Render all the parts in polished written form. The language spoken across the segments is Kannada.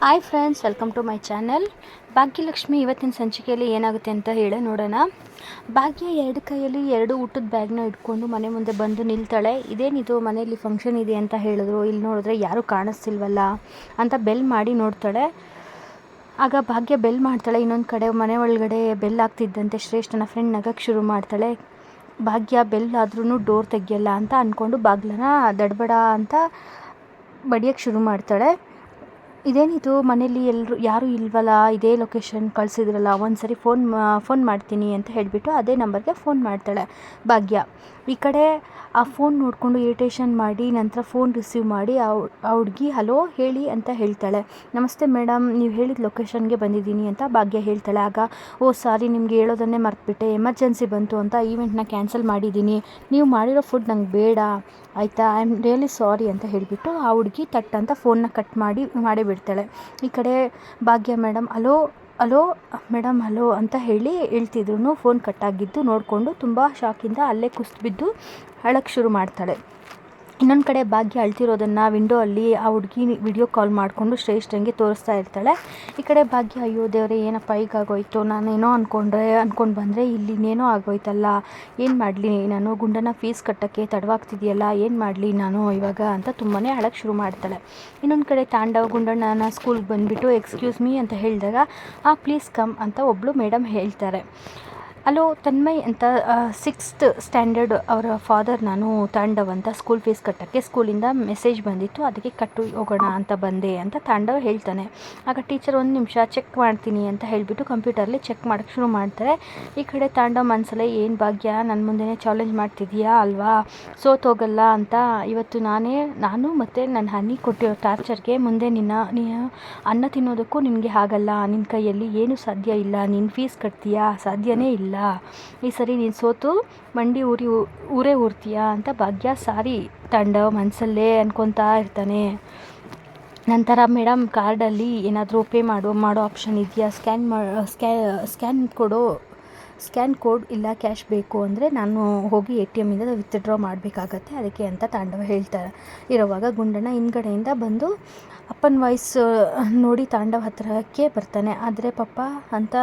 Hi friends, welcome to my channel. Bhagyalakshmi ಇವತ್ತಿನ ಸಂಚಿಕೆಯಲ್ಲಿ ಏನಾಗುತ್ತೆ ಅಂತ ಹೇಳಿ ನೋಡೋಣ. ಭಾಗ್ಯ ಎರಡು ಕೈಯಲ್ಲಿ ಎರಡು ಊಟದ ಬ್ಯಾಗ್ನ ಇಟ್ಕೊಂಡು ಮನೆ ಮುಂದೆ ಬಂದು ನಿಲ್ತಾಳೆ. ಇದೇನಿದು, ಮನೆಯಲ್ಲಿ ಫಂಕ್ಷನ್ ಇದೆ ಅಂತ ಹೇಳಿದ್ರು, ಇಲ್ಲಿ ನೋಡಿದ್ರೆ ಯಾರೂ ಕಾಣಿಸ್ತಿಲ್ವಲ್ಲ ಅಂತ ಬೆಲ್ ಮಾಡಿ ನೋಡ್ತಾಳೆ. ಆಗ ಭಾಗ್ಯ ಬೆಲ್ ಮಾಡ್ತಾಳೆ. ಇನ್ನೊಂದು ಕಡೆ ಮನೆ ಒಳಗಡೆ ಬೆಲ್ ಆಗ್ತಿದ್ದಂತೆ ಶ್ರೇಷ್ಠನ ಫ್ರೆಂಡ್ ನಗಕ್ಕೆ ಶುರು ಮಾಡ್ತಾಳೆ. ಭಾಗ್ಯ ಬೆಲ್ ಆದ್ರೂ ಡೋರ್ ತೆಗಿಯಲ್ಲ ಅಂತ ಅಂದ್ಕೊಂಡು ಬಾಗ್ಲನ್ನ ದಡ್ಬಡ ಅಂತ ಬಡಿಯೋಕ್ಕೆ ಶುರು ಮಾಡ್ತಾಳೆ. ಇದೇನಿದು, ಮನೇಲಿ ಯಾರೂ ಇಲ್ವಲ್ಲ, ಇದೇ ಲೊಕೇಶನ್ ಕಳಿಸಿದ್ರಲ್ಲ, ಒಂದು ಸರಿ ಫೋನ್ ಮಾಡ್ತೀನಿ ಅಂತ ಹೇಳಿಬಿಟ್ಟು ಅದೇ ನಂಬರ್ಗೆ ಫೋನ್ ಮಾಡ್ತಾಳೆ ಭಾಗ್ಯ. ಈ ಕಡೆ ಆ ಫೋನ್ ನೋಡಿಕೊಂಡು ಇರಿಟೇಷನ್ ಮಾಡಿ ನಂತರ ಫೋನ್ ರಿಸೀವ್ ಮಾಡಿ ಆ ಹುಡುಗಿ ಹಲೋ ಹೇಳಿ ಅಂತ ಹೇಳ್ತಾಳೆ. ನಮಸ್ತೆ ಮೇಡಮ್, ನೀವು ಹೇಳಿದ ಲೊಕೇಶನ್ಗೆ ಬಂದಿದ್ದೀನಿ ಅಂತ ಭಾಗ್ಯ ಹೇಳ್ತಾಳೆ. ಆಗ ಓ ಸಾರಿ, ನಿಮಗೆ ಹೇಳೋದನ್ನೇ ಮರ್ತುಬಿಟ್ಟೆ, ಎಮರ್ಜೆನ್ಸಿ ಬಂತು ಅಂತ ಈವೆಂಟ್ನ ಕ್ಯಾನ್ಸಲ್ ಮಾಡಿದ್ದೀನಿ, ನೀವು ಮಾಡಿರೋ ಫುಡ್ ನಂಗೆ ಬೇಡ ಆಯಿತಾ, ಐ ಆಮ್ ರಿಯಲಿ ಸಾರಿ ಅಂತ ಹೇಳಿಬಿಟ್ಟು ಆ ಹುಡುಗಿ ತಟ್ ಅಂತ ಫೋನ್ನ ಕಟ್ ಮಾಡೇ ಬಿಡ್ತಾಳೆ. ಈ ಕಡೆ ಭಾಗ್ಯ ಮೇಡಮ್ ಹಲೋ ಮೇಡಮ್ ಹಲೋ ಅಂತ ಹೇಳ್ತಿದ್ರು ಫೋನ್ ಕಟ್ಟಾಗಿದ್ದು ನೋಡಿಕೊಂಡು ತುಂಬ ಶಾಕಿಂದ ಅಲ್ಲೇ ಕುಸಿದು ಬಿದ್ದು ಅಳಕ್ಕೆ ಶುರು ಮಾಡ್ತಾಳೆ. ಇನ್ನೊಂದು ಕಡೆ ಭಾಗ್ಯ ಅಳ್ತಿರೋದನ್ನು ವಿಂಡೋ ಅಲ್ಲಿ ಆ ಹುಡುಗಿ ವಿಡಿಯೋ ಕಾಲ್ ಮಾಡಿಕೊಂಡು ಶ್ರೇಷ್ಠಂಗೆ ತೋರಿಸ್ತಾ ಇರ್ತಾಳೆ. ಈ ಕಡೆ ಭಾಗ್ಯ ಅಯ್ಯೋ ದೇವರೇ, ಏನಪ್ಪ ಹೀಗಾಗೋಯ್ತು, ನಾನೇನೋ ಅಂದ್ಕೊಂಡು ಬಂದರೆ ಇಲ್ಲಿ ಇನ್ನೇನೋ ಆಗೋಯ್ತಲ್ಲ, ಏನು ಮಾಡಲಿ ನಾನು, ಗುಂಡನ ಫೀಸ್ ಕಟ್ಟೋಕ್ಕೆ ತಡವಾಗ್ತಿದೆಯಲ್ಲ, ಏನು ಮಾಡಲಿ ನಾನು ಇವಾಗ ಅಂತ ತುಂಬಾ ಅಳಕ್ಕೆ ಶುರು ಮಾಡ್ತಾಳೆ. ಇನ್ನೊಂದು ಕಡೆ ತಾಂಡವ ಗುಂಡಣ್ಣನ ಸ್ಕೂಲ್ಗೆ ಬಂದುಬಿಟ್ಟು ಎಕ್ಸ್ಕ್ಯೂಸ್ ಮೀ ಅಂತ ಹೇಳಿದಾಗ ಪ್ಲೀಸ್ ಕಮ್ ಅಂತ ಒಬ್ಬಳು ಮೇಡಮ್ ಹೇಳ್ತಾರೆ. ಹಲೋ ತನ್ಮಯ್ ಅಂತ 6th ಸ್ಟ್ಯಾಂಡರ್ಡ್ ಅವರ ಫಾದರ್, ನಾನು ತಾಂಡವ್ ಅಂತ ಸ್ಕೂಲ್ ಫೀಸ್ ಕಟ್ಟೋಕ್ಕೆ ಸ್ಕೂಲಿಂದ ಮೆಸೇಜ್ ಬಂದಿತ್ತು, ಅದಕ್ಕೆ ಕಟ್ಟು ಹೋಗೋಣ ಅಂತ ಬಂದೆ ಅಂತ ತಾಂಡವ್ ಹೇಳ್ತಾನೆ. ಆಗ ಟೀಚರ್ ಒಂದು ನಿಮಿಷ ಚೆಕ್ ಮಾಡ್ತೀನಿ ಅಂತ ಹೇಳಿಬಿಟ್ಟು ಕಂಪ್ಯೂಟರ್ಲಿ ಚೆಕ್ ಮಾಡೋಕ್ಕೆ ಶುರು ಮಾಡ್ತಾರೆ. ಈ ಕಡೆ ತಾಂಡವ್ ಮನಸ್ಸಲ್ಲೇ ಏನು ಭಾಗ್ಯ ನನ್ನ ಮುಂದೆನೇ ಚಾಲೆಂಜ್ ಮಾಡ್ತಿದ್ದೀಯಾ ಅಲ್ವಾ, ಸೋತೋಗಲ್ಲ ಅಂತ, ಇವತ್ತು ನಾನು ಮತ್ತು ನನ್ನ ಹನಿ ಕೊಟ್ಟಿರೋ ಟಾರ್ಚರ್ಗೆ ಮುಂದೆ ನೀನು ಅನ್ನ ತಿನ್ನೋದಕ್ಕೂ ನಿನಗೆ ಆಗಲ್ಲ, ನಿನ್ನ ಕೈಯಲ್ಲಿ ಏನೂ ಸಾಧ್ಯ ಇಲ್ಲ, ನೀನು ಫೀಸ್ ಕಟ್ತೀಯಾ, ಸಾಧ್ಯನೇ ಇಲ್ಲ, ಈ ಸರಿ ನೀನು ಸೋತು ಮಂಡಿ ಊರೇ ಊರ್ತೀಯಾ ಅಂತ ಭಾಗ್ಯ ಸಾರಿ ತಾಂಡವ್ ಮನಸ್ಸಲ್ಲೇ ಅನ್ಕೊತಾ ಇರ್ತಾನೆ. ನಂತರ ಮೇಡಮ್ ಕಾರ್ಡಲ್ಲಿ ಏನಾದರೂ ಪೇ ಮಾಡೋ ಆಪ್ಷನ್ ಇದೆಯಾ, ಸ್ಕ್ಯಾನ್ ಕೋಡ್ ಇಲ್ಲ ಕ್ಯಾಶ್ ಬೇಕು ಅಂದರೆ ನಾನು ಹೋಗಿ ATM ಇಂದ ವಿತ್ಡ್ರಾ ಮಾಡಬೇಕಾಗತ್ತೆ, ಅದಕ್ಕೆ ಅಂತ ತಾಂಡವ ಹೇಳ್ತಾರೆ. ಇರೋವಾಗ ಗುಂಡಣ್ಣ ಹಿಂದ್ಗಡೆಯಿಂದ ಬಂದು ಅಪ್ಪನ ವಾಯ್ಸ್ ನೋಡಿ ತಾಂಡವ ಹತ್ರಕ್ಕೆ ಬರ್ತಾನೆ. ಆದರೆ ಪಪ್ಪ ಅಂತ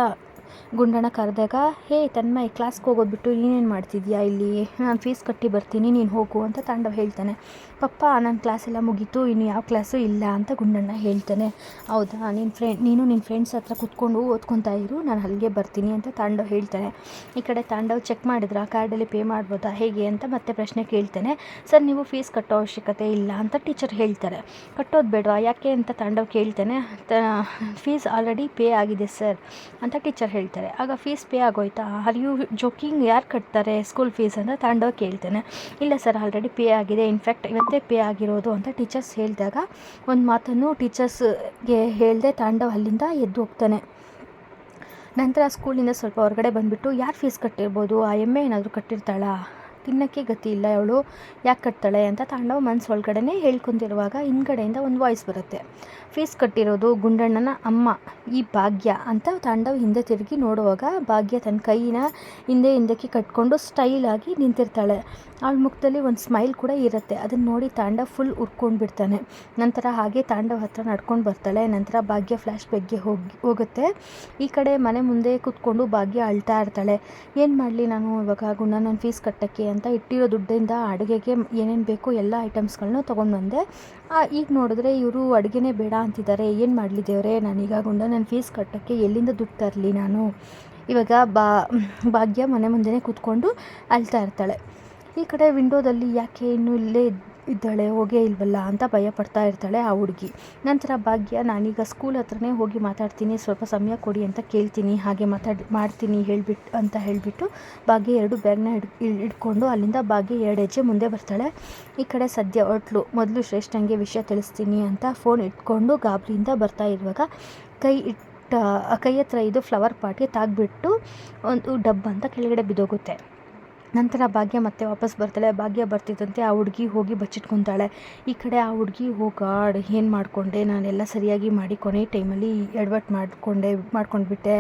ಗುಂಡಣ್ಣ ಕರೆದಾಗ, ಹೇ ತನ್ಮಯ್, ಕ್ಲಾಸ್ಗೆ ಹೋಗೋದು ಬಿಟ್ಟು ನೀನೇನು ಮಾಡ್ತಿದ್ಯಾ ಇಲ್ಲಿ, ನಾನು ಫೀಸ್ ಕಟ್ಟಿ ಬರ್ತೀನಿ, ನೀನು ಹೋಗು ಅಂತ ತಾಂಡವ್ ಹೇಳ್ತಾನೆ. ಪಪ್ಪ ನನ್ನ ಕ್ಲಾಸೆಲ್ಲ ಮುಗೀತು, ಇನ್ನು ಯಾವ ಕ್ಲಾಸು ಇಲ್ಲ ಅಂತ ಗುಂಡಣ್ಣ ಹೇಳ್ತಾನೆ. ಹೌದಾ, ನೀನು ನಿನ್ನ ಫ್ರೆಂಡ್ಸ್ ಹತ್ರ ಕೂತ್ಕೊಂಡು ಓದ್ಕೊತಾ ಇರು, ನಾನು ಅಲ್ಲಿಗೆ ಬರ್ತೀನಿ ಅಂತ ತಾಂಡವ್ ಹೇಳ್ತಾನೆ. ಈ ಕಡೆ ತಾಂಡವ್ ಚೆಕ್ ಮಾಡಿದ್ರೆ ಕಾರ್ಡಲ್ಲಿ ಪೇ ಮಾಡ್ಬೋದಾ ಹೇಗೆ ಅಂತ ಮತ್ತೆ ಪ್ರಶ್ನೆ ಕೇಳ್ತಾನೆ. ಸರ್, ನೀವು ಫೀಸ್ ಕಟ್ಟೋ ಅವಶ್ಯಕತೆ ಇಲ್ಲ ಅಂತ ಟೀಚರ್ ಹೇಳ್ತಾರೆ. ಕಟ್ಟೋದು ಬೇಡವಾ ಯಾಕೆ ಅಂತ ತಾಂಡವ್ ಕೇಳ್ತಾನೆ. ಫೀಸ್ ಆಲ್ರೆಡಿ ಪೇ ಆಗಿದೆ ಸರ್ ಅಂತ ಟೀಚರ್ ಹೇಳ್ತಾರೆ. ಆಗ ಫೀಸ್ ಪೇ ಆಗೋಯ್ತಾ, ಆರ್ ಯು ಜೋಕಿಂಗ್, ಯಾರು ಕಟ್ತಾರೆ ಸ್ಕೂಲ್ ಫೀಸ್ ಅಂತ ತಾಂಡವ್ ಕೇಳ್ತಾನೆ. ಇಲ್ಲ ಸರ್, ಆಲ್ರೆಡಿ ಪೇ ಆಗಿದೆ, ಇನ್ಫ್ಯಾಕ್ಟ್ ಇವತ್ತೇ ಪೇ ಆಗಿರೋದು ಅಂತ ಟೀಚರ್ಸ್ ಹೇಳಿದಾಗ ಒಂದು ಮಾತನ್ನು ಟೀಚರ್ಸ್ಗೆ ಹೇಳ್ದೆ ತಾಂಡವ್ ಅಲ್ಲಿಂದ ಎದ್ದು ಹೋಗ್ತಾನೆ. ನಂತರ ಸ್ಕೂಲಿಂದ ಸ್ವಲ್ಪ ಹೊರಗಡೆ ಬಂದುಬಿಟ್ಟು ಯಾರು ಫೀಸ್ ಕಟ್ಟಿರ್ಬೋದು, ಆ ಎಮ್ಮೆ ಏನಾದರೂ ಕಟ್ಟಿರ್ತಾಳಾ, ತಿನ್ನೋಕ್ಕೆ ಗತಿ ಇಲ್ಲ ಅವಳು, ಯಾಕೆ ಕಟ್ತಾಳೆ ಅಂತ ತಾಂಡವ್ ಮನಸ್ಸು ಒಳಗಡೆ ಹೇಳ್ಕೊತಿರುವಾಗ ಹಿಂದ್ಗಡೆಯಿಂದ ಒಂದು ವಾಯ್ಸ್ ಬರುತ್ತೆ. ಫೀಸ್ ಕಟ್ಟಿರೋದು ಗುಂಡಣ್ಣನ ಅಮ್ಮ ಈ ಭಾಗ್ಯ ಅಂತ ತಾಂಡವ್ ಹಿಂದೆ ತಿರುಗಿ ನೋಡುವಾಗ ಭಾಗ್ಯ ತನ್ನ ಕೈನ ಹಿಂದಕ್ಕೆ ಕಟ್ಕೊಂಡು ಸ್ಟೈಲಾಗಿ ನಿಂತಿರ್ತಾಳೆ. ಅವಳ ಮುಖದಲ್ಲಿ ಒಂದು ಸ್ಮೈಲ್ ಕೂಡ ಇರುತ್ತೆ. ಅದನ್ನು ನೋಡಿ ತಾಂಡವ್ ಫುಲ್ ಉರ್ಕೊಂಡು ಬಿಡ್ತಾನೆ. ನಂತರ ಹಾಗೆ ತಾಂಡವ್ ಹತ್ರ ನಡ್ಕೊಂಡು ಬರ್ತಾಳೆ. ನಂತರ ಭಾಗ್ಯ ಫ್ಲ್ಯಾಶ್ ಬ್ಯಾಕ್ಗೆ ಹೋಗುತ್ತೆ. ಈ ಕಡೆ ಮನೆ ಮುಂದೆ ಕೂತ್ಕೊಂಡು ಭಾಗ್ಯ ಅಳ್ತಾ ಇರ್ತಾಳೆ. ಏನು ಮಾಡಲಿ ನಾನು ಇವಾಗ ಗುಂಡಣ್ಣನ ಫೀಸ್ ಕಟ್ಟೋಕ್ಕೆ ಅಂತ ಇಟ್ಟಿರೋ ದುಡ್ಡಿಂದ ಅಡುಗೆಗೆ ಏನೇನು ಬೇಕೋ ಎಲ್ಲ ಐಟಮ್ಸ್ಗಳನ್ನೂ ತೊಗೊಂಡು ಬಂದೆ. ಈಗ ನೋಡಿದ್ರೆ ಇವರು ಅಡುಗೆನೇ ಬೇಡ ಅಂತಿದ್ದಾರೆ, ಏನು ಮಾಡಲಿ ದೇವರೇ, ನಾನೀಗ ಗುಂಡಣ್ಣನ ಫೀಸ್ ಕಟ್ಟೋಕ್ಕೆ ಎಲ್ಲಿಂದ ದುಡ್ಡು ತರಲಿ ನಾನು. ಇವಾಗ ಭಾಗ್ಯ ಮನೆ ಮುಂದೆನೇ ಕೂತ್ಕೊಂಡು ಅಳ್ತಾ ಇರ್ತಾಳೆ. ಈ ಕಡೆ ವಿಂಡೋದಲ್ಲಿ ಯಾಕೆ ಇನ್ನೂ ಇಲ್ಲೇ ಇದ್ದಾಳೆ, ಹೋಗೇ ಇಲ್ವಲ್ಲ ಅಂತ ಭಯ ಪಡ್ತಾ ಇರ್ತಾಳೆ ಆ ಹುಡುಗಿ. ನಂತರ ಭಾಗ್ಯ ನಾನೀಗ ಸ್ಕೂಲ್ ಹತ್ರನೇ ಹೋಗಿ ಮಾತಾಡ್ತೀನಿ, ಸ್ವಲ್ಪ ಸಮಯ ಕೊಡಿ ಅಂತ ಕೇಳ್ತೀನಿ, ಹಾಗೆ ಮಾಡ್ತೀನಿ ಹೇಳಿಬಿಟ್ಟು ಭಾಗ್ಯ 2 ಬ್ಯಾಗ್ನ ಹಿಡ್ಕೊಂಡು ಅಲ್ಲಿಂದ ಭಾಗ್ಯ 2 ಹೆಜ್ಜೆ ಮುಂದೆ ಬರ್ತಾಳೆ. ಈ ಕಡೆ ಸದ್ಯ ಹೊಟ್ಲು ಮೊದಲು ಶ್ರೇಷ್ಠಂಗೆ ವಿಷಯ ತಿಳಿಸ್ತೀನಿ ಅಂತ ಫೋನ್ ಇಟ್ಕೊಂಡು ಗಾಬರಿಯಿಂದ ಬರ್ತಾ ಇರುವಾಗ ಕೈ ಹತ್ರ ಇದು ಫ್ಲವರ್ ಪಾಟ್ಗೆ ತಾಗ್ಬಿಟ್ಟು ಒಂದು ಡಬ್ಬ ಅಂತ ಕೆಳಗಡೆ ಬಿದ್ದೋಗುತ್ತೆ. ನಂತರ ಭಾಗ್ಯ ಮತ್ತೆ ವಾಪಸ್ ಬರ್ತಾಳೆ. ಭಾಗ್ಯ ಬರ್ತಿದ್ದಂತೆ ಆ ಹುಡುಗಿ ಹೋಗಿ ಬಚ್ಚಿಟ್ಕೊತಾಳೆ. ಈ ಕಡೆ ಆ ಹುಡುಗಿ ಗಾಡ್ ಏನು ಮಾಡಿಕೊಂಡೆ, ನಾನೆಲ್ಲ ಸರಿಯಾಗಿ ಮಾಡಿ ಕೊನೆ ಟೈಮಲ್ಲಿ ಎಡವಟ್ಟು ಮಾಡ್ಕೊಂಡ್ಬಿಟ್ಟೆ,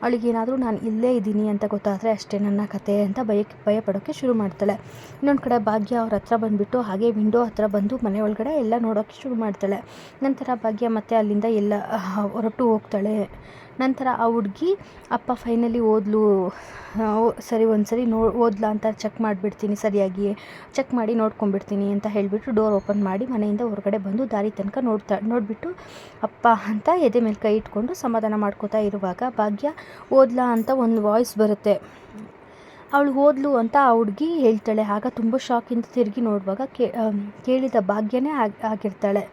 ಅವಳಿಗೇನಾದರೂ ನಾನು ಇಲ್ಲೇ ಇದ್ದೀನಿ ಅಂತ ಗೊತ್ತಾದರೆ ಅಷ್ಟೇ ನನ್ನ ಕತೆ ಅಂತ ಭಯ ಪಡೋಕ್ಕೆ ಶುರು ಮಾಡ್ತಾಳೆ. ಇನ್ನೊಂದು ಕಡೆ ಭಾಗ್ಯ ಅವ್ರ ಹತ್ರ ಬಂದುಬಿಟ್ಟು ಹಾಗೆ ವಿಂಡೋ ಹತ್ರ ಬಂದು ಮನೆ ಒಳಗಡೆ ಎಲ್ಲ ನೋಡೋಕ್ಕೆ ಶುರು ಮಾಡ್ತಾಳೆ. ನಂತರ ಭಾಗ್ಯ ಮತ್ತೆ ಅಲ್ಲಿಂದ ಎಲ್ಲ ಹೊರಟು ಹೋಗ್ತಾಳೆ. ನಂತರ ಆ ಹುಡುಗಿ ಅಪ್ಪ ಫೈನಲಿ ಓದ್ಲು, ಸರಿ ಒಂದು ಸರಿ ಓದ್ಲಾ ಅಂತ ಚೆಕ್ ಮಾಡಿಬಿಡ್ತೀನಿ, ಸರಿಯಾಗಿ ಚೆಕ್ ಮಾಡಿ ನೋಡ್ಕೊಂಡ್ಬಿಡ್ತೀನಿ ಅಂತ ಹೇಳಿಬಿಟ್ಟು ಡೋರ್ ಓಪನ್ ಮಾಡಿ ಮನೆಯಿಂದ ಹೊರಗಡೆ ಬಂದು ದಾರಿ ತನಕ ನೋಡಿಬಿಟ್ಟು ಅಪ್ಪ ಅಂತ ಎದೆ ಮೇಲೆ ಕೈ ಇಟ್ಕೊಂಡು ಸಮಾಧಾನ ಮಾಡ್ಕೋತಾ ಇರುವಾಗ ಭಾಗ್ಯ ಓದ್ಲಾ ಅಂತ ಒಂದು ವಾಯ್ಸ್ ಬರುತ್ತೆ. ಅವಳು ಓದ್ಲು ಅಂತ ಆ ಹುಡುಗಿ ಹೇಳ್ತಾಳೆ. ಆಗ ತುಂಬ ಶಾಕಿಂದ ತಿರುಗಿ ನೋಡುವಾಗ ಕೇಳಿದ ಭಾಗ್ಯನೇ ಆಗಿರ್ತಾಳೆ.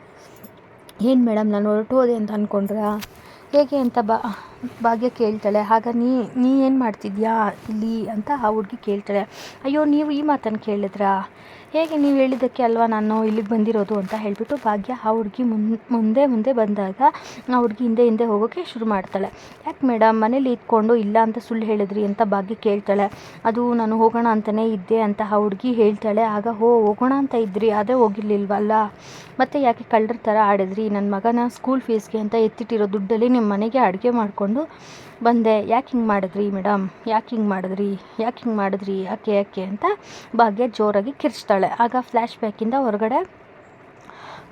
ಏನು ಮೇಡಮ್, ನಾನು ಹೊರಟೋದೆ ಅಂತ ಅಂದ್ಕೊಂಡ್ರಾ, ಹೇಗೆ ಅಂತ ಭಾಗ್ಯ ಕೇಳ್ತಾಳೆ. ಆಗ ನೀ ಏನು ಮಾಡ್ತಿದ್ಯಾ ಇಲ್ಲಿ ಅಂತ ಆ ಹುಡುಗಿ ಕೇಳ್ತಾಳೆ. ಅಯ್ಯೋ, ನೀವು ಈ ಮಾತನ್ನು ಕೇಳಿದ್ರಾ, ಹೇಗೆ ನೀವು ಹೇಳಿದ್ದಕ್ಕೆ ಅಲ್ವಾ ನಾನು ಇಲ್ಲಿಗೆ ಬಂದಿರೋದು ಅಂತ ಹೇಳಿಬಿಟ್ಟು ಭಾಗ್ಯ ಆ ಹುಡುಗಿ ಮುಂದೆ ಬಂದಾಗ ಆ ಹುಡುಗಿ ಹಿಂದೆ ಹೋಗೋಕ್ಕೆ ಶುರು ಮಾಡ್ತಾಳೆ. ಯಾಕೆ ಮೇಡಮ್ ಮನೇಲಿ ಇದ್ಕೊಂಡು ಇಲ್ಲ ಅಂತ ಸುಳ್ಳು ಹೇಳಿದ್ರಿ ಅಂತ ಭಾಗ್ಯ ಕೇಳ್ತಾಳೆ. ಅದು ನಾನು ಹೋಗೋಣ ಅಂತಲೇ ಇದ್ದೆ ಅಂತ ಆ ಹುಡುಗಿ ಹೇಳ್ತಾಳೆ. ಆಗ ಹೋಗೋಣ ಅಂತ ಇದ್ರಿ, ಅದೇ ಹೋಗಿರ್ಲಿಲ್ವಲ್ಲ, ಮತ್ತು ಯಾಕೆ ಕಳ್ಳರ ಥರ ಆಡಿದ್ರಿ, ನನ್ನ ಮಗನ ಸ್ಕೂಲ್ ಫೀಸ್ಗೆ ಅಂತ ಎತ್ತಿಟ್ಟಿರೋ ದುಡ್ಡಲ್ಲಿ ನಿಮ್ಮ ಮನೆಗೆ ಅಡುಗೆ ಮಾಡಿಕೊಂಡು ಬಂದೆ, ಯಾಕೆ ಹಿಂಗೆ ಮಾಡಿದ್ರಿ ಮೇಡಮ್, ಯಾಕೆ ಹಿಂಗೆ ಮಾಡಿದ್ರಿ ಯಾಕೆ ಅಂತ ಭಾಗ್ಯ ಜೋರಾಗಿ ಕಿರ್ಚ್ತಾಳೆ. ಆಗ ಫ್ಲ್ಯಾಶ್ ಬ್ಯಾಕಿಂದ ಹೊರಗಡೆ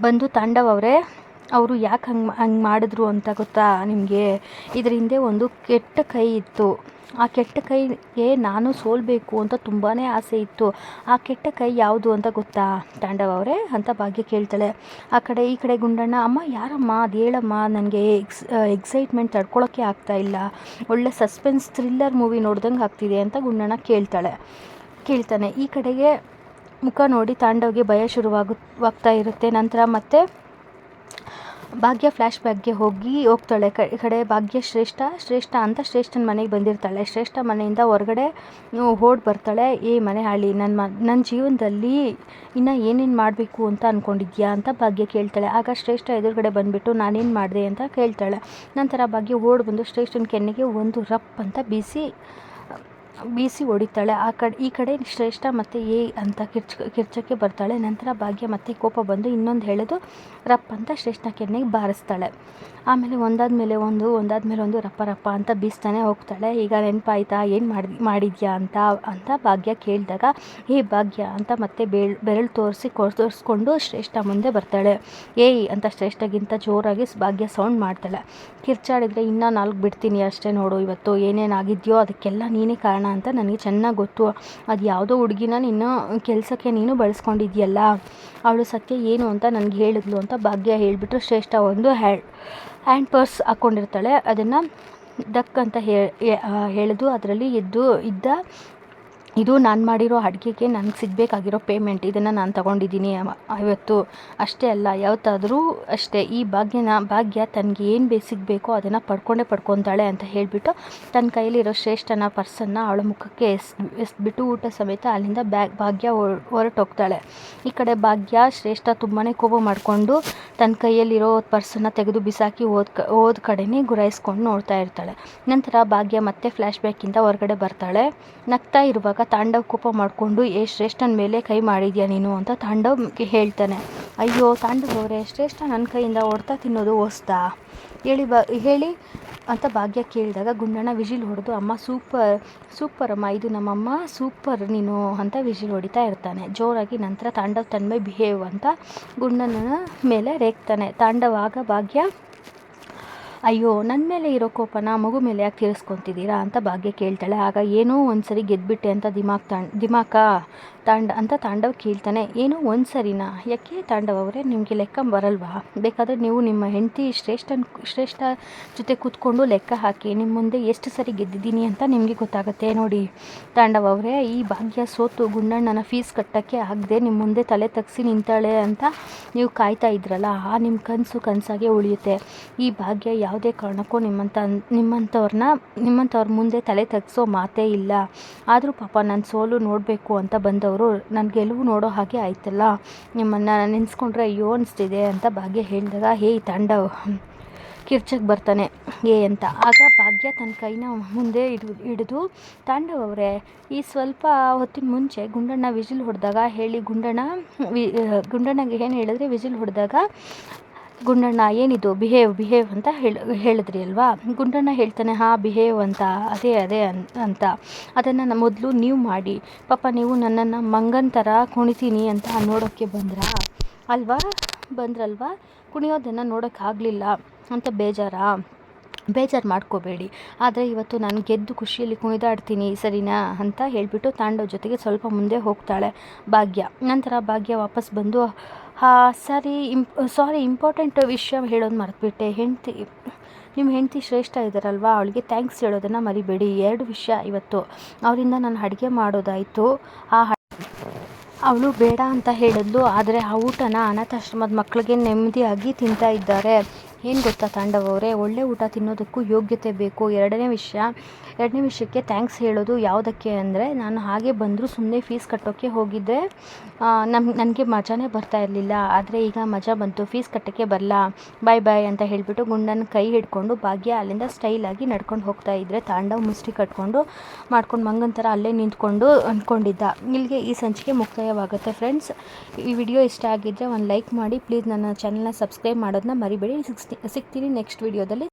ಬಂದು ತಾಂಡವ್ ಅವರು ಯಾಕೆ ಹಂಗೆ ಮಾಡಿದ್ರು ಅಂತ ಗೊತ್ತಾ ನಿಮಗೆ, ಇದ್ರ ಹಿಂದೆ ಒಂದು ಕೆಟ್ಟ ಕೈ ಇತ್ತು, ಆ ಕೆಟ್ಟ ಕೈಗೆ ನಾನು ಸೋಲ್ಬೇಕು ಅಂತ ತುಂಬಾ ಆಸೆ ಇತ್ತು, ಆ ಕೆಟ್ಟ ಕೈ ಯಾವುದು ಅಂತ ಗೊತ್ತಾ ತಾಂಡವ್ ಅಂತ ಭಾಗ್ಯ ಕೇಳ್ತಾಳೆ. ಈ ಕಡೆ ಗುಂಡಣ್ಣ, ಅಮ್ಮ ಯಾರಮ್ಮ ಅದು ಹೇಳಮ್ಮ, ನನಗೆ ಎಕ್ಸೈಟ್ಮೆಂಟ್ ತಡ್ಕೊಳ್ಳೋಕ್ಕೆ ಆಗ್ತಾ ಇಲ್ಲ, ಒಳ್ಳೆ ಸಸ್ಪೆನ್ಸ್ ಥ್ರಿಲ್ಲರ್ ಮೂವಿ ನೋಡ್ದಂಗೆ ಆಗ್ತಿದೆ ಅಂತ ಗುಂಡಣ್ಣ ಕೇಳ್ತಾನೆ. ಈ ಕಡೆಗೆ ಮುಖ ನೋಡಿ ತಾಂಡವ್ಗೆ ಭಯ ಶುರುವಾಗ್ತಾ ಇರುತ್ತೆ. ನಂತರ ಮತ್ತೆ ಭಾಗ್ಯ ಫ್ಲ್ಯಾಶ್ ಬ್ಯಾಕ್ಗೆ ಹೋಗ್ತಾಳೆ. ಈ ಕಡೆ ಭಾಗ್ಯ ಶ್ರೇಷ್ಠ ಅಂತ ಶ್ರೇಷ್ಠನ ಮನೆಗೆ ಬಂದಿರ್ತಾಳೆ. ಶ್ರೇಷ್ಠ ಮನೆಯಿಂದ ಹೊರಗಡೆ ಓಡಿ ಬರ್ತಾಳೆ. ಮನೆ ಹಾಳಿ, ನನ್ನ ಜೀವನದಲ್ಲಿ ಇನ್ನು ಏನೇನು ಮಾಡಬೇಕು ಅಂತ ಅಂದ್ಕೊಂಡಿದ್ಯಾ ಅಂತ ಭಾಗ್ಯ ಕೇಳ್ತಾಳೆ. ಆಗ ಶ್ರೇಷ್ಠ ಎದುರುಗಡೆ ಬಂದುಬಿಟ್ಟು ನಾನೇನು ಮಾಡಿದೆ ಅಂತ ಕೇಳ್ತಾಳೆ. ನಂತರ ಭಾಗ್ಯ ಓಡಿ ಬಂದು ಶ್ರೇಷ್ಠನ ಕೆನ್ನೆಗೆ ಒಂದು ರಪ್ ಅಂತ ಬೀಸಿ ಹೊಡಿತಾಳೆ. ಈ ಕಡೆ ಶ್ರೇಷ್ಠ ಮತ್ತು ಅಂತ ಕಿರ್ಚಕ್ಕೆ ಬರ್ತಾಳೆ. ನಂತರ ಭಾಗ್ಯ ಮತ್ತೆ ಕೋಪ ಬಂದು ಇನ್ನೊಂದು ಹೇಳೋದು ರಪ್ಪ ಅಂತ ಶ್ರೇಷ್ಠ ಕೆನ್ನೆಗೆ ಬಾರಿಸ್ತಾಳೆ. ಆಮೇಲೆ ಒಂದಾದ್ಮೇಲೆ ಒಂದು ರಪ್ಪ ಅಂತ ಬೀಸ್ತಾನೆ ಹೋಗ್ತಾಳೆ. ಈಗ ನೆನಪಾಯ್ತಾ ಏನು ಮಾಡಿದ್ಯಾ ಅಂತ ಭಾಗ್ಯ ಕೇಳಿದಾಗ ಭಾಗ್ಯ ಅಂತ ಮತ್ತೆ ಬೆರಳು ತೋರಿಸ್ಕೊಂಡು ಶ್ರೇಷ್ಠ ಮುಂದೆ ಬರ್ತಾಳೆ. ಅಂತ ಶ್ರೇಷ್ಠಗಿಂತ ಜೋರಾಗಿ ಭಾಗ್ಯ ಸೌಂಡ್ ಮಾಡ್ತಾಳೆ. ಕಿರ್ಚಾಡಿದ್ರೆ ಇನ್ನೂ 4 ಬಿಡ್ತೀನಿ ಅಷ್ಟೇ ನೋಡು, ಇವತ್ತು ಏನೇನಾಗಿದೆಯೋ ಅದಕ್ಕೆಲ್ಲ ನೀನೇ ಕಾರಣ ಅಂತ ನನಗೆ ಚೆನ್ನಾಗಿ ಗೊತ್ತು. ಅದು ಯಾವುದೋ ಹುಡುಗಿನ ನಿನ್ನ ಕೆಲಸಕ್ಕೆ ನೀನು ಬಳಸ್ಕೊಂಡಿದ್ಯಲ್ಲ, ಅವಳು ಸತ್ಯ ಏನು ಅಂತ ನನಗೆ ಹೇಳಿದ್ಲು ಅಂತ ಭಾಗ್ಯ ಹೇಳಿಬಿಟ್ಟು ಶ್ರೇಷ್ಠ ಒಂದು ಹ್ಯಾಂಡ್ ಪರ್ಸ್ ಹಾಕ್ಕೊಂಡಿರ್ತಾಳೆ. ಅದನ್ನು ಡಕ್ ಅಂತ ಹೇಳಿದು ಅದರಲ್ಲಿ ಇದು ನಾನು ಮಾಡಿರೋ ಅಡುಗೆಗೆ ನನಗೆ ಸಿಗಬೇಕಾಗಿರೋ ಪೇಮೆಂಟ್, ಇದನ್ನು ನಾನು ತೊಗೊಂಡಿದ್ದೀನಿ ಇವತ್ತು, ಅಷ್ಟೇ ಅಲ್ಲ ಯಾವತ್ತಾದರೂ ಅಷ್ಟೇ ಈ ಭಾಗ್ಯ ತನಗೆ ಏನು ಸಿಗಬೇಕೋ ಅದನ್ನು ಪಡ್ಕೊತಾಳೆ ಅಂತ ಹೇಳಿಬಿಟ್ಟು ತನ್ನ ಕೈಯಲ್ಲಿರೋ ಶ್ರೇಷ್ಠನ ಪರ್ಸನ್ನು ಅವಳ ಮುಖಕ್ಕೆ ಎಸ್ಬಿಟ್ಟು ಊಟ ಸಮೇತ ಅಲ್ಲಿಂದ ಭಾಗ್ಯ ಹೊರಟೋಗ್ತಾಳೆ. ಈ ಕಡೆ ಭಾಗ್ಯ ಶ್ರೇಷ್ಠ ತುಂಬಾ ಕೋಪ ಮಾಡಿಕೊಂಡು ತನ್ನ ಕೈಯಲ್ಲಿರೋ ಪರ್ಸನ್ನು ತೆಗೆದು ಬಿಸಾಕಿ ಹೋದ ಕಡೆನೇ ಗುರಾಯಿಸ್ಕೊಂಡು ನೋಡ್ತಾ ಇರ್ತಾಳೆ. ನಂತರ ಭಾಗ್ಯ ಮತ್ತೆ ಫ್ಲ್ಯಾಶ್ ಬ್ಯಾಕಿಂದ ಹೊರಗಡೆ ಬರ್ತಾಳೆ. ನಗ್ತಾ ಇರುವಾಗ ತಾಂಡವ್ ಕೋಪ ಮಾಡಿಕೊಂಡು ಶ್ರೇಷ್ಠನ ಮೇಲೆ ಕೈ ಮಾಡಿದ್ಯಾ ನೀನು ಅಂತ ತಾಂಡವ್ಗೆ ಹೇಳ್ತಾನೆ. ಅಯ್ಯೋ ತಾಂಡವ್ ಶ್ರೇಷ್ಠ ನನ್ನ ಕೈಯಿಂದ ಹೊಡ್ತಾ ತಿನ್ನೋದು ಹೊಸ್ತಾ ಹೇಳಿ ಅಂತ ಭಾಗ್ಯ ಕೇಳಿದಾಗ ಗುಂಡಣ್ಣ ವಿಜಿಲ್ ಹೊಡೆದು ಅಮ್ಮ ಸೂಪರ್ ಅಮ್ಮ, ಇದು ನಮ್ಮಮ್ಮ ಸೂಪರ್ ನೀನು ಅಂತ ವಿಜಿಲ್ ಹೊಡಿತಾ ಇರ್ತಾನೆ ಜೋರಾಗಿ. ನಂತರ ತಾಂಡವ್ ತನ್ಮೆ ಬಿಹೇವ್ ಅಂತ ಗುಂಡಣ್ಣನ ಮೇಲೆ ರೇಗ್ತಾನೆ. ತಾಂಡವ್ ಆಗ ಭಾಗ್ಯ ಅಯ್ಯೋ ನನ್ನ ಮೇಲೆ ಇರೋ ಕೋಪನ ಮಗು ಮೇಲೆ ಯಾಕೆ ತೀರಿಸ್ಕೊತಿದ್ದೀರಾ ಅಂತ ಭಾಗ್ಯ ಕೇಳ್ತಾಳೆ. ಆಗ ಏನೋ ಒಂದ್ಸರಿ ಗೆದ್ಬಿಟ್ಟೆ ಅಂತ ದಿಮಾಕ ತಾಂಡವ್ ಕೇಳ್ತಾನೆ. ಏನೋ ಒಂದು ಸರಿನಾ, ಯಾಕೆ ತಾಂಡವ್ ನಿಮಗೆ ಲೆಕ್ಕ ಬರಲ್ವಾ, ಬೇಕಾದರೆ ನೀವು ನಿಮ್ಮ ಹೆಂಡತಿ ಶ್ರೇಷ್ಠ ಜೊತೆ ಕೂತ್ಕೊಂಡು ಲೆಕ್ಕ ಹಾಕಿ ನಿಮ್ಮ ಮುಂದೆ ಎಷ್ಟು ಸರಿ ಗೆದ್ದಿದ್ದೀನಿ ಅಂತ ನಿಮಗೆ ಗೊತ್ತಾಗುತ್ತೆ ನೋಡಿ. ತಾಂಡವ್ ಈ ಭಾಗ್ಯ ಸೋತು ಗುಂಡಣ್ಣನ ಫೀಸ್ ಕಟ್ಟೋಕ್ಕೆ ಆಗದೆ ನಿಮ್ಮ ಮುಂದೆ ತಲೆ ತಗ್ಸಿ ನಿಂತಾಳೆ ಅಂತ ನೀವು ಕಾಯ್ತಾ ಇದ್ರಲ್ಲ, ನಿಮ್ಮ ಕನಸಾಗೆ ಉಳಿಯುತ್ತೆ. ಈ ಭಾಗ್ಯ ಯಾವುದೇ ಕಾರಣಕ್ಕೂ ನಿಮ್ಮಂಥವ್ರ ಮುಂದೆ ತಲೆ ತಗ್ಸೋ ಮಾತೇ ಇಲ್ಲ. ಆದರೂ ಪಾಪ ನನ್ನ ಸೋಲು ನೋಡಬೇಕು ಅಂತ ಬಂದವರು ನನ್ನ ಗೆಲುವು ನೋಡೋ ಹಾಗೆ ಆಯ್ತಲ್ಲ, ನಿಮ್ಮನ್ನು ನೆನೆಸ್ಕೊಂಡ್ರೆ ಅಯ್ಯೋ ಅನಿಸ್ತಿದೆ ಅಂತ ಭಾಗ್ಯ ಹೇಳಿದಾಗ ತಾಂಡವ್ ಕಿರ್ಚಕ್ಕೆ ಬರ್ತಾನೆ ಏ ಅಂತ. ಆಗ ಭಾಗ್ಯ ತನ್ನ ಕೈನ ಮುಂದೆ ಹಿಡಿದು ತಾಂಡವ್ ಅವರೇ, ಈ ಸ್ವಲ್ಪ ಹೊತ್ತಿನ ಮುಂಚೆ ಗುಂಡಣ್ಣ ವಿಜಿಲ್ ಹೊಡೆದಾಗ ಹೇಳಿ, ಗುಂಡಣ್ಣಗೆ ಏನು ಹೇಳಿದ್ರೆ ವಿಜಿಲ್ ಹೊಡೆದಾಗ ಗುಂಡಣ್ಣ ಏನಿದು ಬಿಹೇವ್ ಅಂತ ಹೇಳಿದ್ರಿ ಅಲ್ವಾ. ಗುಂಡಣ್ಣ ಹೇಳ್ತಾನೆ ಬಿಹೇವ್ ಅಂತ, ಅದೇ ಅಂತ. ಅದನ್ನು ಮೊದಲು ನೀವು ಮಾಡಿ, ಪಾಪ ನೀವು ನನ್ನನ್ನು ಮಂಗನ ಥರ ಕುಣಿತೀನಿ ಅಂತ ನೋಡೋಕ್ಕೆ ಬಂದ್ರಲ್ವಾ, ಕುಣಿಯೋದನ್ನು ನೋಡೋಕ್ಕಾಗಲಿಲ್ಲ ಅಂತ ಬೇಜಾರು ಮಾಡ್ಕೋಬೇಡಿ, ಆದರೆ ಇವತ್ತು ನಾನು ಗೆದ್ದು ಖುಷಿಯಲ್ಲಿ ಕುಣಿದಾಡ್ತೀನಿ ಸರಿನಾ ಅಂತ ಹೇಳಿಬಿಟ್ಟು ತಾಂಡವ್ ಜೊತೆಗೆ ಸ್ವಲ್ಪ ಮುಂದೆ ಹೋಗ್ತಾಳೆ ಭಾಗ್ಯ. ನಂತರ ಭಾಗ್ಯ ವಾಪಸ್ ಬಂದು ಸಾರಿ ಇಂಪಾರ್ಟೆಂಟ್ ವಿಷಯ ಹೇಳೋದು ಮರೆತುಬಿಟ್ಟೆ. ನಿಮ್ಮ ಹೆಂಡತಿ ಶ್ರೇಷ್ಠ ಇದ್ದಾರಲ್ವ, ಅವಳಿಗೆ ಥ್ಯಾಂಕ್ಸ್ ಹೇಳೋದನ್ನು ಮರಿಬೇಡಿ. 2 ವಿಷಯ ಇವತ್ತು ಅವರಿಂದ ನಾನು ಅಡುಗೆ ಮಾಡೋದಾಯಿತು. ಅವಳು ಬೇಡ ಅಂತ ಹೇಳಿದ್ಲು, ಆದರೆ ಆ ಊಟನ ಅನಾಥಾಶ್ರಮದ ಮಕ್ಕಳಿಗೆ ನೆಮ್ಮದಿಯಾಗಿ ತಿಂತಾ ಇದ್ದಾರೆ. ಏನು ಗೊತ್ತಾ ತಾಂಡವ್ ಅವರೇ, ಒಳ್ಳೆ ಊಟ ತಿನ್ನೋದಕ್ಕೂ ಯೋಗ್ಯತೆ ಬೇಕು. ಎರಡನೇ ವಿಷಯಕ್ಕೆ ಥ್ಯಾಂಕ್ಸ್ ಹೇಳೋದು ಯಾವುದಕ್ಕೆ ಅಂದರೆ, ನಾನು ಹಾಗೆ ಬಂದರೂ ಸುಮ್ಮನೆ ಫೀಸ್ ಕಟ್ಟೋಕ್ಕೆ ಹೋಗಿದ್ದೆ, ನನಗೆ ಮಜಾನೇ ಬರ್ತಾ ಇರಲಿಲ್ಲ, ಆದರೆ ಈಗ ಮಜಾ ಬಂತು, ಫೀಸ್ ಕಟ್ಟೋಕ್ಕೆ ಬರಲ್ಲ, ಬಾಯ್ ಅಂತ ಹೇಳಿಬಿಟ್ಟು ಗುಂಡನ ಕೈ ಹಿಡ್ಕೊಂಡು ಭಾಗ್ಯ ಅಲ್ಲಿಂದ ಸ್ಟೈಲಾಗಿ ನಡ್ಕೊಂಡು ಹೋಗ್ತಾ ಇದ್ದರೆ ತಾಂಡವ್ ಮುಷ್ಟಿ ಕಟ್ಕೊಂಡು ಮಾಡ್ಕೊಂಡು ಮಂಗನ ಥರ ಅಲ್ಲೇ ನಿಂತ್ಕೊಂಡು ಅಂದ್ಕೊಂಡಿದ್ದ. ಇಲ್ಲಿಗೆ ಈ ಸಂಚಿಕೆ ಮುಕ್ತಾಯವಾಗುತ್ತೆ ಫ್ರೆಂಡ್ಸ್. ಈ ವಿಡಿಯೋ ಇಷ್ಟ ಆಗಿದ್ದರೆ ಒಂದು ಲೈಕ್ ಮಾಡಿ, ಪ್ಲೀಸ್ ನನ್ನ ಚಾನಲ್ನ ಸಬ್ಸ್ಕ್ರೈಬ್ ಮಾಡೋದನ್ನ ಮರಿಬೇಡಿ. ಸಿಗ್ತೀನಿ ನೆಕ್ಸ್ಟ್ ವಿಡಿಯೋದಲ್ಲಿ.